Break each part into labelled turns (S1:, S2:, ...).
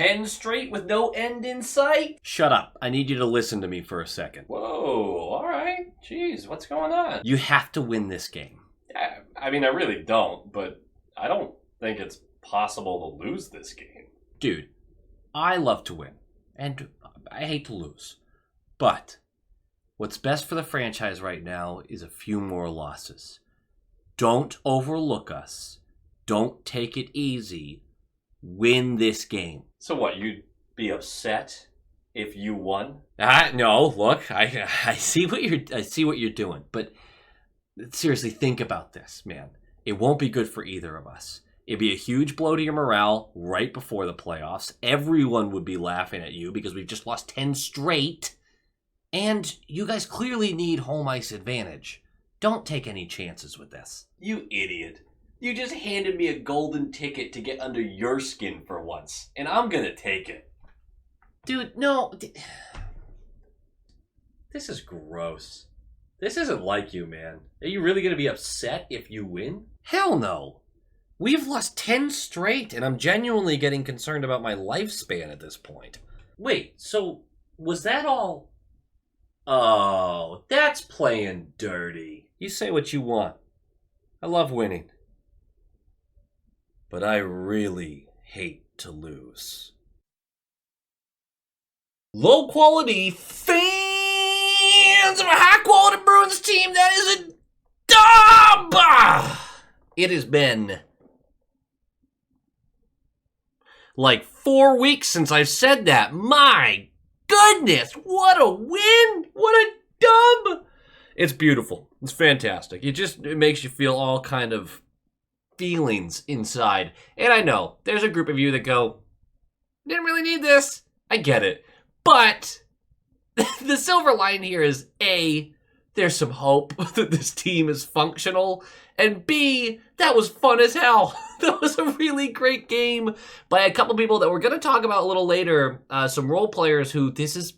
S1: 10 straight with no end in sight?
S2: Shut up. I need you to listen to me for a second.
S1: Whoa, alright. Jeez, what's going on?
S2: You have to win this game.
S1: I mean, I really don't, but I don't think it's possible to lose this game.
S2: Dude, I love to win, and I hate to lose. But what's best for the franchise right now is a few more losses. Don't overlook us. Don't take it easy. Win this game.
S1: So what, you'd be upset if you won?
S2: No, look, I see what you're doing, but seriously, think about this, man. It won't be good for either of us. It'd be a huge blow to your morale right before the playoffs. Everyone would be laughing at you because we've just lost 10 straight. And you guys clearly need home ice advantage. Don't take any chances with this.
S1: You idiot. You just handed me a golden ticket to get under your skin for once, and I'm gonna take it.
S2: Dude, no. This is gross. This isn't like you, man. Are you really gonna be upset if you win? Hell no. We've lost 10 straight, and I'm genuinely getting concerned about my lifespan at this point. Wait, so was that all? Oh, that's playing dirty. You say what you want. I love winning. But I really hate to lose. Low quality fans of a high quality Bruins team that is a dub! It has been like 4 weeks since I've said that. My goodness, what a win! What a dub! It's beautiful. It's fantastic. It makes you feel all kind of feelings inside. And I know, there's a group of you that go, didn't really need this. I get it. But the silver line here is A, there's some hope that this team is functional. And B, that was fun as hell. That was a really great game by a couple people that we're going to talk about a little later. Some role players who this is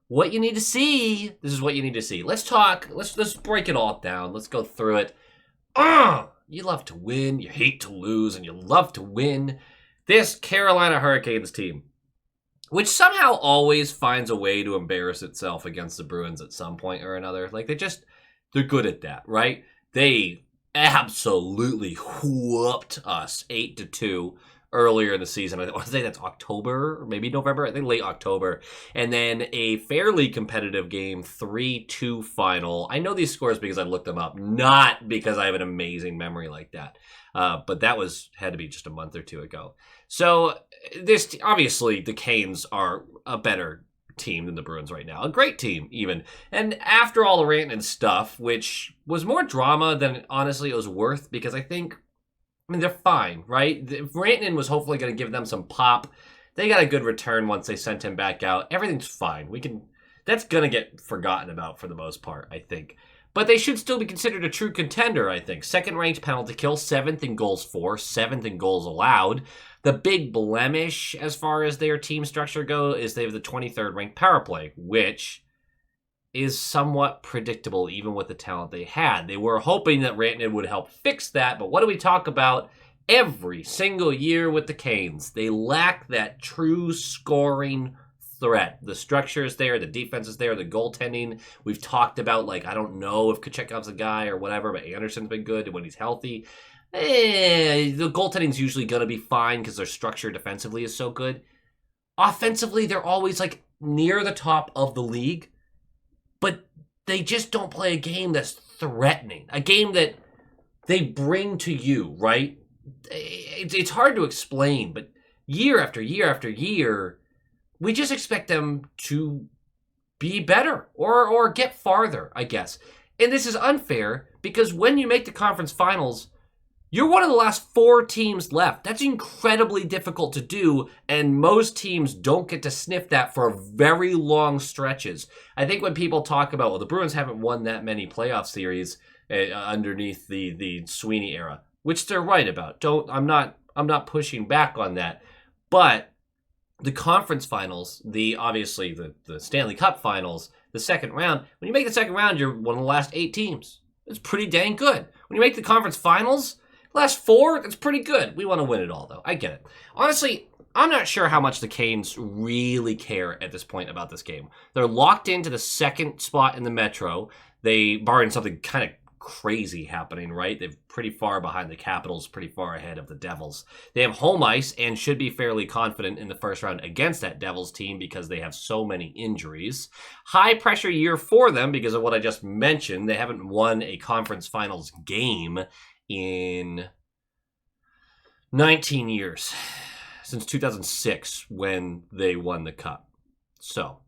S2: what you need to see. This is what you need to see. Let's talk. Let's break it all down. Let's go through it. You love to win, you hate to lose, and you love to win. This Carolina Hurricanes team, which somehow always finds a way to embarrass itself against the Bruins at some point or another. Like, they're good at that, right? They absolutely whooped us 8-2 earlier in the season. I want to say that's October, or maybe November. I think late October. And then a fairly competitive game, 3-2 final. I know these scores because I looked them up, not because I have an amazing memory like that. But that had to be just a month or two ago. So this obviously the Canes are a better team than the Bruins right now. A great team, even. And after all the Rantanen stuff, which was more drama than honestly it was worth, because I mean, they're fine, right? Rantanen was hopefully going to give them some pop. They got a good return once they sent him back out. Everything's fine. That's going to get forgotten about for the most part, I think. But they should still be considered a true contender, I think. Second-ranked penalty kill, 7th in goals for, 7th in goals allowed. The big blemish as far as their team structure go is they have the 23rd ranked power play, which is somewhat predictable even with the talent they had. They were hoping that Rantanen would help fix that, but what do we talk about every single year with the Canes? They lack that true scoring threat. The structure is there, the defense is there, the goaltending. We've talked about, I don't know if Kachekov's a guy or whatever, but Anderson's been good when he's healthy. The goaltending's usually going to be fine because their structure defensively is so good. Offensively, they're always near the top of the league, but they just don't play a game that's threatening, a game that they bring to you, right? It's hard to explain, but year after year after year, we just expect them to be better or get farther, I guess. And this is unfair because when you make the conference finals, you're one of the last 4 teams left. That's incredibly difficult to do, and most teams don't get to sniff that for very long stretches. I think when people talk about, well, the Bruins haven't won that many playoff series underneath the Sweeney era, which they're right about. I'm not pushing back on that. But the conference finals, obviously the Stanley Cup finals, the second round, when you make the second round, you're one of the last 8 teams. It's pretty dang good. When you make the conference finals, last 4, that's pretty good. We want to win it all, though. I get it. Honestly, I'm not sure how much the Canes really care at this point about this game. They're locked into the second spot in the Metro. They, barring something kind of crazy happening, right? They're pretty far behind the Capitals, pretty far ahead of the Devils. They have home ice and should be fairly confident in the first round against that Devils team because they have so many injuries. High pressure year for them because of what I just mentioned. They haven't won a conference finals game in 19 years. Since 2006 when they won the Cup. So,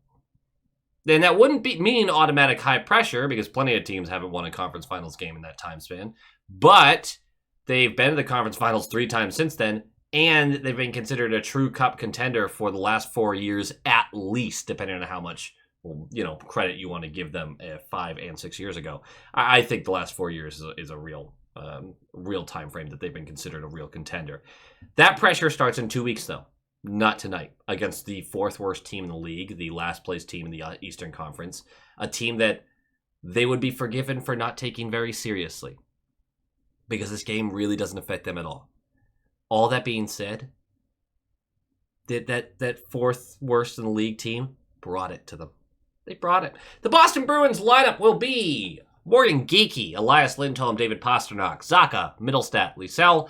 S2: then that wouldn't mean automatic high pressure because plenty of teams haven't won a conference finals game in that time span. But they've been to the conference finals 3 times since then, and they've been considered a true Cup contender for the last 4 years at least, depending on how much credit you want to give them 5 and 6 years ago. I think the last 4 years is a real time frame that they've been considered a real contender. That pressure starts in 2 weeks, though. Not tonight. Against the 4th worst team in the league, the last place team in the Eastern Conference. A team that they would be forgiven for not taking very seriously. Because this game really doesn't affect them at all. All that being said, that 4th worst in the league team brought it to them. They brought it. The Boston Bruins lineup will be Morgan Geekie, Elias Lindholm, David Pastrnak, Zacha, Middlestat, Lysell,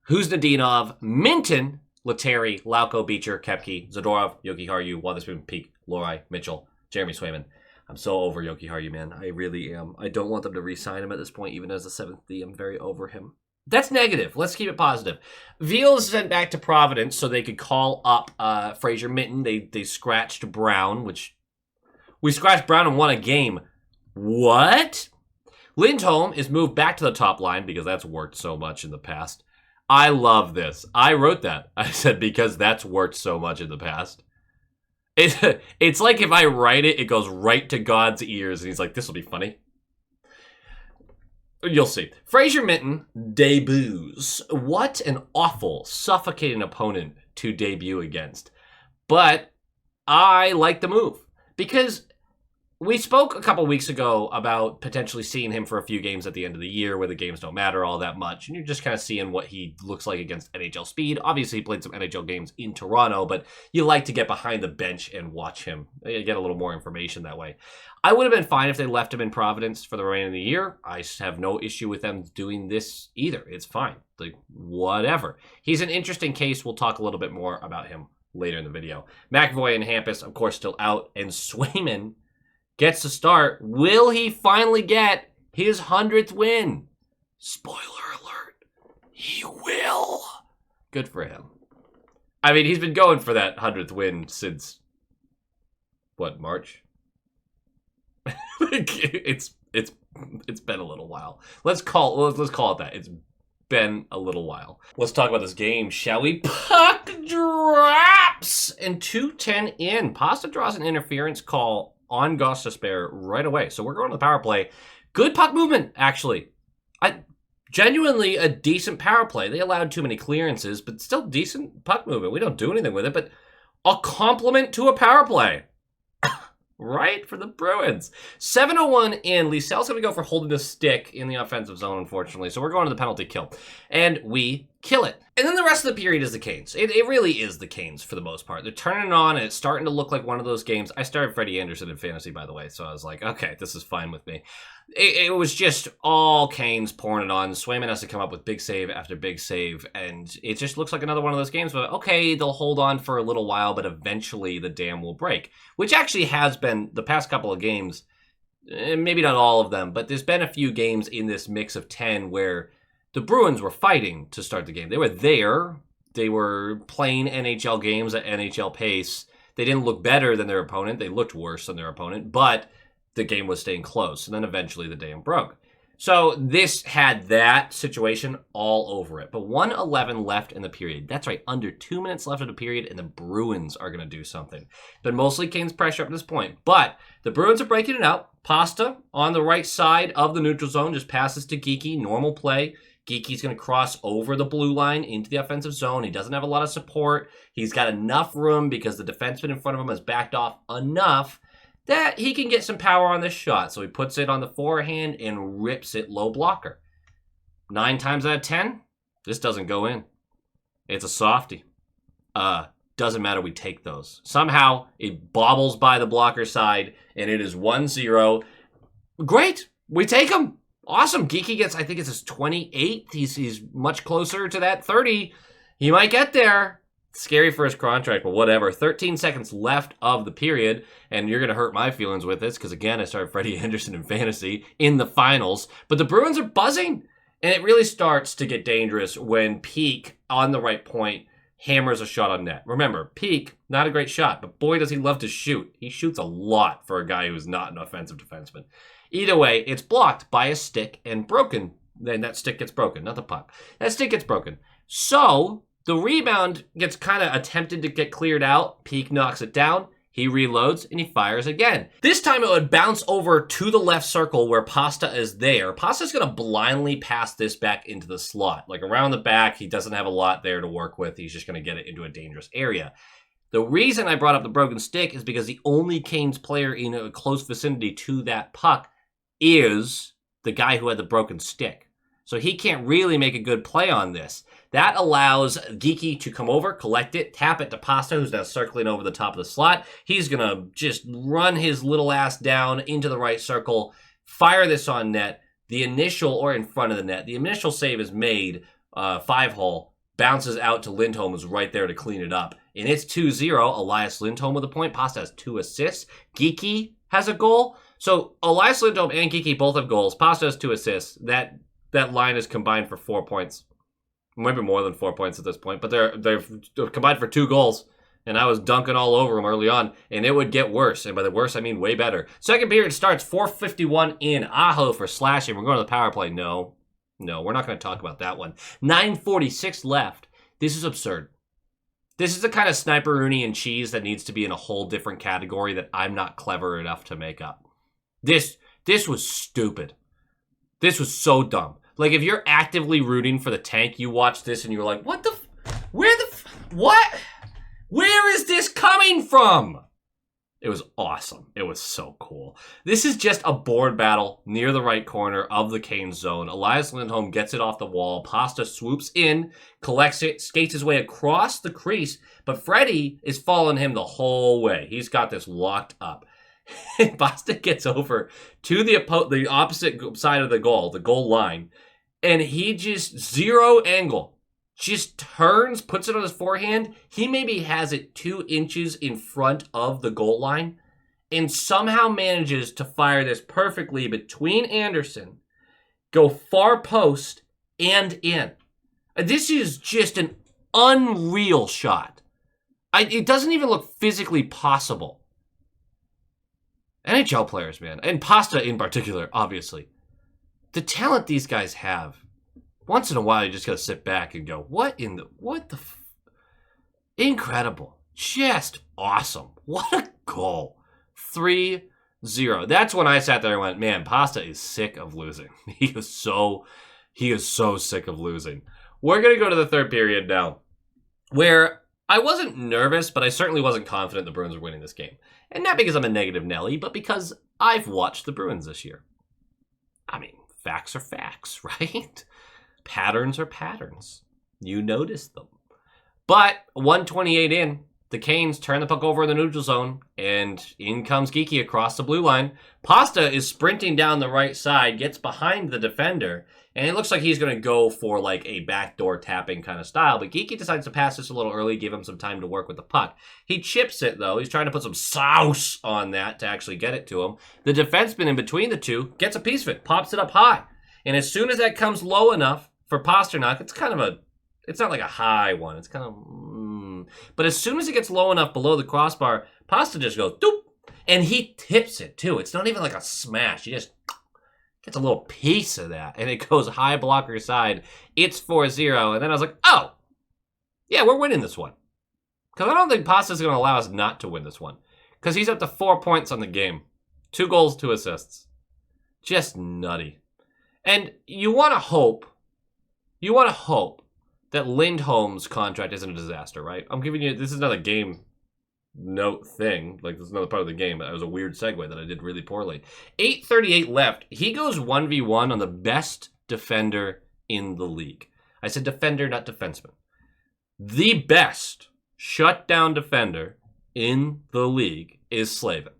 S2: Huznadinov, Minton, Letary, Lauko, Beecher, Kepke, Zadorov, Yoki Haru, Wotherspoon, Peak, Lohrei, Mitchell, Jeremy Swayman. I'm so over Yoki Haru, man. I really am. I don't want them to re-sign him at this point, even as the 7th D. I'm very over him. That's negative. Let's keep it positive. Veal is sent back to Providence so they could call up Fraser Minton. They scratched Brown, which... We scratched Brown and won a game. What? Lindholm is moved back to the top line because that's worked so much in the past. I love this. I wrote that. I said because that's worked so much in the past. It's like if I write it, it goes right to God's ears, and he's like, this will be funny. You'll see. Fraser Minton debuts. What an awful, suffocating opponent to debut against. But I like the move because we spoke a couple weeks ago about potentially seeing him for a few games at the end of the year where the games don't matter all that much. And you're just kind of seeing what he looks like against NHL speed. Obviously, he played some NHL games in Toronto, but you like to get behind the bench and watch him. You get a little more information that way. I would have been fine if they left him in Providence for the remainder of the year. I have no issue with them doing this either. It's fine. Like, whatever. He's an interesting case. We'll talk a little bit more about him later in the video. McAvoy and Hampus, of course, still out. And Swayman gets to start. Will he finally get his 100th win? Spoiler alert. He will. Good for him. I mean, he's been going for that 100th win since, what, March? It's been a little while. Let's call it that. It's been a little while. Let's talk about this game, shall we? Puck drops! And 2:10 in. Pasta draws an interference call on Gostisbehere right away. So we're going to the power play. Good puck movement, actually. Genuinely a decent power play. They allowed too many clearances, but still decent puck movement. We don't do anything with it, but a compliment to a power play. Right? For the Bruins. 7:01 in. Lysell's going to go for holding the stick in the offensive zone, unfortunately. So we're going to the penalty kill. And we kill it. And then the rest of the period is the Canes. It really is the Canes for the most part. They're turning it on, and it's starting to look like one of those games. I started Freddie Anderson in fantasy, by the way, so I was like, okay, this is fine with me. It was just all Canes pouring it on. Swayman has to come up with big save after big save, and it just looks like another one of those games where, okay, they'll hold on for a little while, but eventually the dam will break, which actually has been the past couple of games. Maybe not all of them, but there's been a few games in this mix of 10 where the Bruins were fighting to start the game. They were there. They were playing NHL games at NHL pace. They didn't look better than their opponent. They looked worse than their opponent, but the game was staying close. And then eventually the dam broke. So this had that situation all over it. But 1:11 left in the period. That's right, under 2 minutes left of the period, and the Bruins are going to do something. Been mostly Canes pressure up to this point. But the Bruins are breaking it out. Pasta on the right side of the neutral zone just passes to Geekie. Normal play. Geekie's going to cross over the blue line into the offensive zone. He doesn't have a lot of support. He's got enough room because the defenseman in front of him has backed off enough that he can get some power on this shot. So he puts it on the forehand and rips it low blocker. 9 times out of 10, this doesn't go in. It's a softie. doesn't matter. We take those. Somehow, it bobbles by the blocker side, and it is 1-0. Great. We take him. Awesome. Geeky gets, I think it's his 28th. He's much closer to that 30. He might get there. Scary for his contract, but whatever. 13 seconds left of the period, and you're going to hurt my feelings with this because, again, I started Freddie Anderson in fantasy in the finals. But the Bruins are buzzing, and it really starts to get dangerous when Peak, on the right point, hammers a shot on net. Remember, Peak, not a great shot, but boy, does he love to shoot. He shoots a lot for a guy who's not an offensive defenseman. Either way, it's blocked by a stick and broken. Then that stick gets broken, not the puck. That stick gets broken. So the rebound gets kind of attempted to get cleared out. Peak knocks it down. He reloads and he fires again. This time it would bounce over to the left circle where Pasta is there. Pasta's going to blindly pass this back into the slot. Like around the back, he doesn't have a lot there to work with. He's just going to get it into a dangerous area. The reason I brought up the broken stick is because the only Canes player in a close vicinity to that puck is the guy who had the broken stick. So he can't really make a good play on this. That allows Geeky to come over, collect it, tap it to Pasta, who's now circling over the top of the slot. He's going to just run his little ass down into the right circle, fire this on net. The initial, or in front of the net, the initial save is made, 5-hole, bounces out to Lindholm, who's right there to clean it up. And it's 2-0. Elias Lindholm with a point. Pasta has 2 assists. Geeky has a goal. So Elias Lindholm and Geeky both have goals. Pasta has 2 assists. That line is combined for 4 points. Maybe more than 4 points at this point, but they're combined for 2 goals. And I was dunking all over them early on, and it would get worse. And by the worse, I mean way better. Second period starts 4:51 in. Aho for slashing. We're going to the power play. No, we're not going to talk about that one. 9:46 left. This is absurd. This is the kind of sniper-rooney and cheese that needs to be in a whole different category that I'm not clever enough to make up. This was stupid. This was so dumb. Like, if you're actively rooting for the tank, you watch this and you're like, what? Where is this coming from? It was awesome. It was so cool. This is just a board battle near the right corner of the Canes zone. Elias Lindholm gets it off the wall. Pasta swoops in, collects it, skates his way across the crease, but Freddie is following him the whole way. He's got this locked up. Pasta gets over to the opposite side of the goal line, and he just zero angle. Just turns, puts it on his forehand. He maybe has it 2 inches in front of the goal line and somehow manages to fire this perfectly between Anderson, go far post, and in. This is just an unreal shot. It doesn't even look physically possible. NHL players, man, and Pasta in particular, obviously. The talent these guys have. Once in a while, you just gotta sit back and go, incredible. Just awesome. What a goal. 3-0. That's when I sat there and went, man, Pasta is sick of losing. He is so sick of losing. We're gonna go to the third period now, where I wasn't nervous, but I certainly wasn't confident the Bruins were winning this game. And not because I'm a negative Nelly, but because I've watched the Bruins this year. I mean, facts are facts, right? Patterns are patterns. You notice them. But 1:28 in, the Canes turn the puck over in the neutral zone, and in comes Geeky across the blue line. Pasta is sprinting down the right side, gets behind the defender, and it looks like he's going to go for like a backdoor tapping kind of style, but Geeky decides to pass this a little early, give him some time to work with the puck. He chips it, though. He's trying to put some sauce on that to actually get it to him. The defenseman in between the two gets a piece of it, pops it up high, and as soon as that comes low enough for Pasternak, it's not like a high one. It's kind of, but as soon as it gets low enough below the crossbar, Pasta just goes, doop, and he tips it too. It's not even like a smash. He just gets a little piece of that, and it goes high blocker side. It's 4-0, and then I was like, oh, yeah, we're winning this one. Because I don't think Pasta's going to allow us not to win this one. Because he's up to 4 points on the game. 2 goals, 2 assists. Just nutty. And you want to hope that Lindholm's contract isn't a disaster, right? I'm giving you, this is not a game note thing. Like, this is another part of the game. That was a weird segue that I did really poorly. 8:38 left. He goes 1v1 on the best defender in the league. I said defender, not defenseman. The best shutdown defender in the league is Slavin.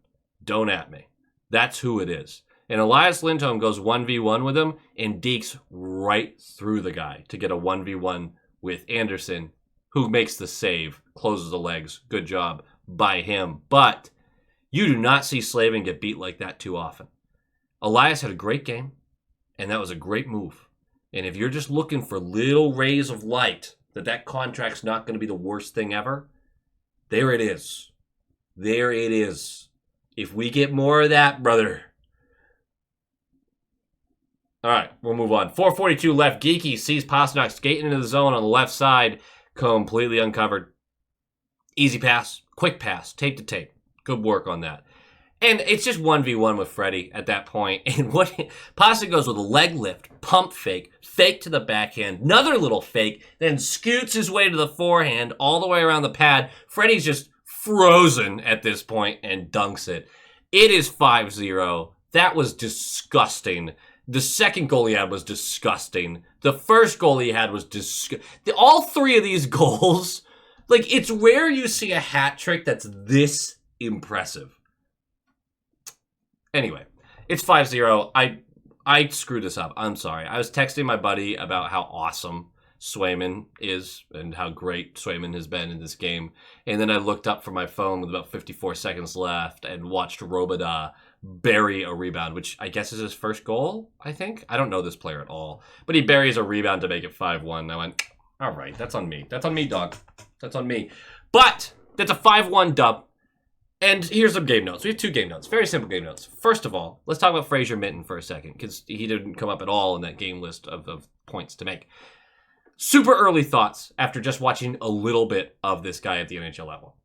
S2: Don't at me. That's who it is. And Elias Lindholm goes 1v1 with him and dekes right through the guy to get a 1v1 with Anderson, who makes the save, closes the legs. Good job by him. But you do not see Slavin get beat like that too often. Elias had a great game, and that was a great move. And if you're just looking for little rays of light that contract's not going to be the worst thing ever, there it is. There it is. If we get more of that, brother. All right, we'll move on. 4:42 left. Geeky sees Pasternak skating into the zone on the left side, completely uncovered. Easy pass, quick pass, tape to tape. Good work on that. And it's just 1v1 with Freddie at that point. And what Pasta goes with a leg lift, pump fake, fake to the backhand, another little fake, then scoots his way to the forehand all the way around the pad. Freddie's just frozen at this point and dunks it. It is 5-0. That was disgusting. The second goal he had was disgusting. The first goal he had was disgusting. All three of these goals, like, it's rare you see a hat trick that's this impressive. Anyway, it's 5-0. I screwed this up. I'm sorry. I was texting my buddy about how awesome Swayman is and how great Swayman has been in this game. And then I looked up from my phone with about 54 seconds left and watched Robida bury a rebound, which I guess is his first goal, I think. I don't know this player at all. But he buries a rebound to make it 5-1. I went, all right, that's on me. That's on me, dog. That's on me. But that's a 5-1 dub. And here's some game notes. We have two game notes. Very simple game notes. First of all, let's talk about Fraser Minton for a second, because he didn't come up at all in that game list of points to make. Super early thoughts after just watching a little bit of this guy at the NHL level.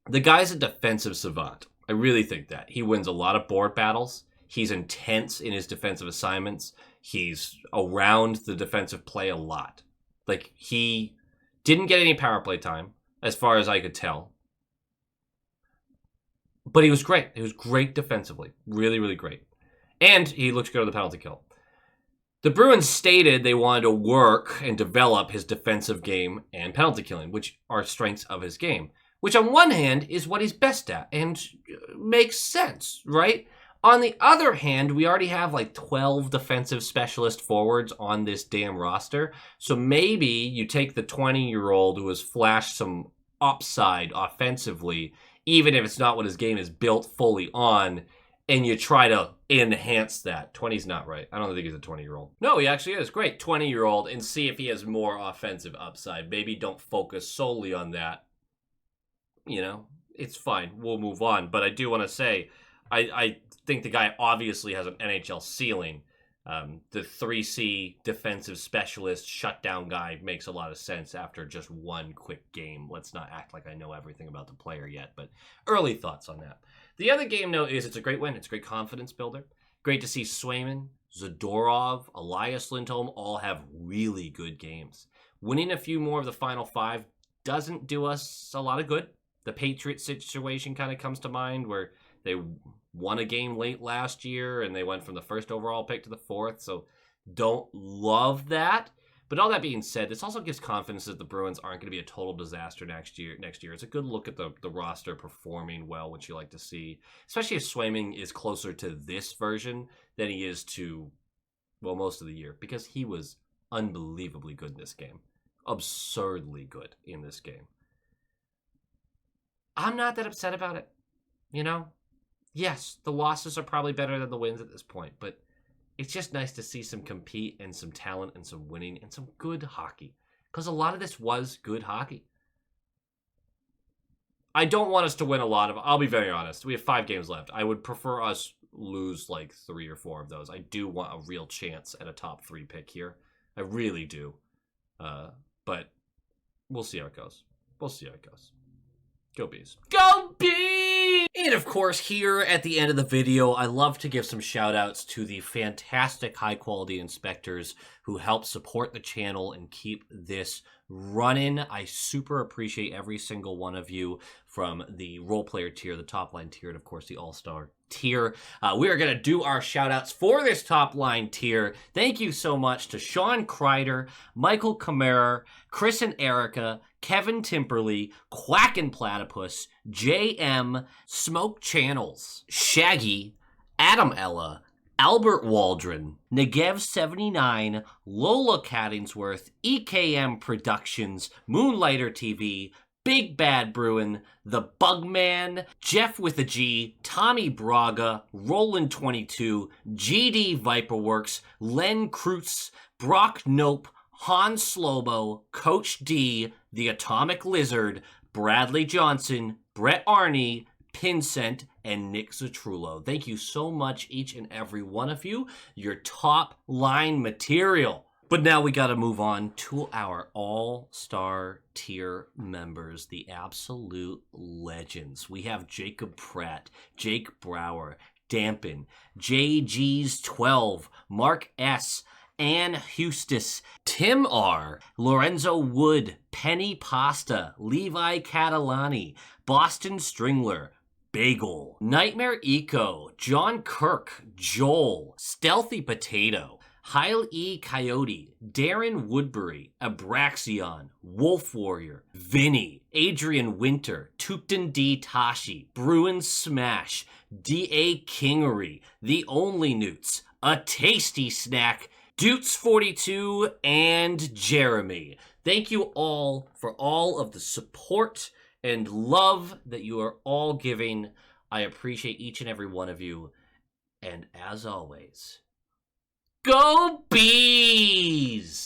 S2: The guy's a defensive savant. I really think that. He wins a lot of board battles. He's intense in his defensive assignments. He's around the defensive play a lot. Like, he didn't get any power play time, as far as I could tell. But he was great. He was great defensively. Really, really great. And he looked good on the penalty kill. The Bruins stated they wanted to work and develop his defensive game and penalty killing, which are strengths of his game. Which on one hand is what he's best at and makes sense, right? On the other hand, we already have like 12 defensive specialist forwards on this damn roster. So maybe you take the 20-year-old who has flashed some upside offensively, even if it's not what his game is built fully on, and you try to enhance that. 20's not right. I don't think he's a 20-year-old. No, he actually is. Great. 20-year-old, and see if he has more offensive upside. Maybe don't focus solely on that. You know, it's fine. We'll move on. But I do want to say, I think the guy obviously has an NHL ceiling. The 3C defensive specialist shutdown guy makes a lot of sense after just one quick game. Let's not act like I know everything about the player yet, but early thoughts on that. The other game note is it's a great win. It's a great confidence builder. Great to see Swayman, Zadorov, Elias Lindholm all have really good games. Winning a few more of the final five doesn't do us a lot of good. The Patriots situation kind of comes to mind where they won a game late last year and they went from the first overall pick to the fourth, so don't love that. But all that being said, this also gives confidence that the Bruins aren't going to be a total disaster next year. It's a good look at the roster performing well, which you like to see, especially if Swayman is closer to this version than he is to, well, most of the year, because he was unbelievably good in this game. Absurdly good in this game. I'm not that upset about it, you know? Yes, the losses are probably better than the wins at this point, but it's just nice to see some compete and some talent and some winning and some good hockey. Because a lot of this was good hockey. I don't want us to win a lot of... I'll be very honest. We have 5 games left. I would prefer us lose like 3 or 4 of those. I do want a real chance at a top 3 pick here. I really do. But we'll see how it goes. Go Bees. Go Bees! And of course, here at the end of the video, I love to give some shout outs to the fantastic high quality inspectors who help support the channel and keep this running. I super appreciate every single one of you, from the role player tier, the top line tier, and of course the all-star tier. We are going to do our shout outs for this top line tier. Thank you so much to Sean Kreider, Michael Kammerer, Chris and Erica, Kevin Timperley, Quackin' Platypus, JM, Smoke Channels, Shaggy, Adam Ella, Albert Waldron, Negev79, Lola Cattingsworth, EKM Productions, Moonlighter TV, Big Bad Bruin, The Bugman, Jeff with a G, Tommy Braga, Roland22, GD Viperworks, Len Kreutz, Brock Nope, Han Slobo, Coach D, The Atomic Lizard, Bradley Johnson, Brett Arney, Pincent, and Nick Zatrullo. Thank you so much, each and every one of you. Your top line material. But now we got to move on to our all-star tier members, the absolute legends. We have Jacob Pratt, Jake Brower, Dampen, JG's 12, Mark S., Ann Hustis, Tim R., Lorenzo Wood, Penny Pasta, Levi Catalani, Boston Stringler, Bagel, Nightmare Eco, John Kirk, Joel, Stealthy Potato, Heil E. Coyote, Darren Woodbury, Abraxion, Wolf Warrior, Vinny, Adrian Winter, Tupton D. Tashi, Bruin Smash, D.A. Kingery, The Only Newts, A Tasty Snack, Dutes42, and Jeremy. Thank you all for all of the support and love that you are all giving. I appreciate each and every one of you. And as always, go Bees!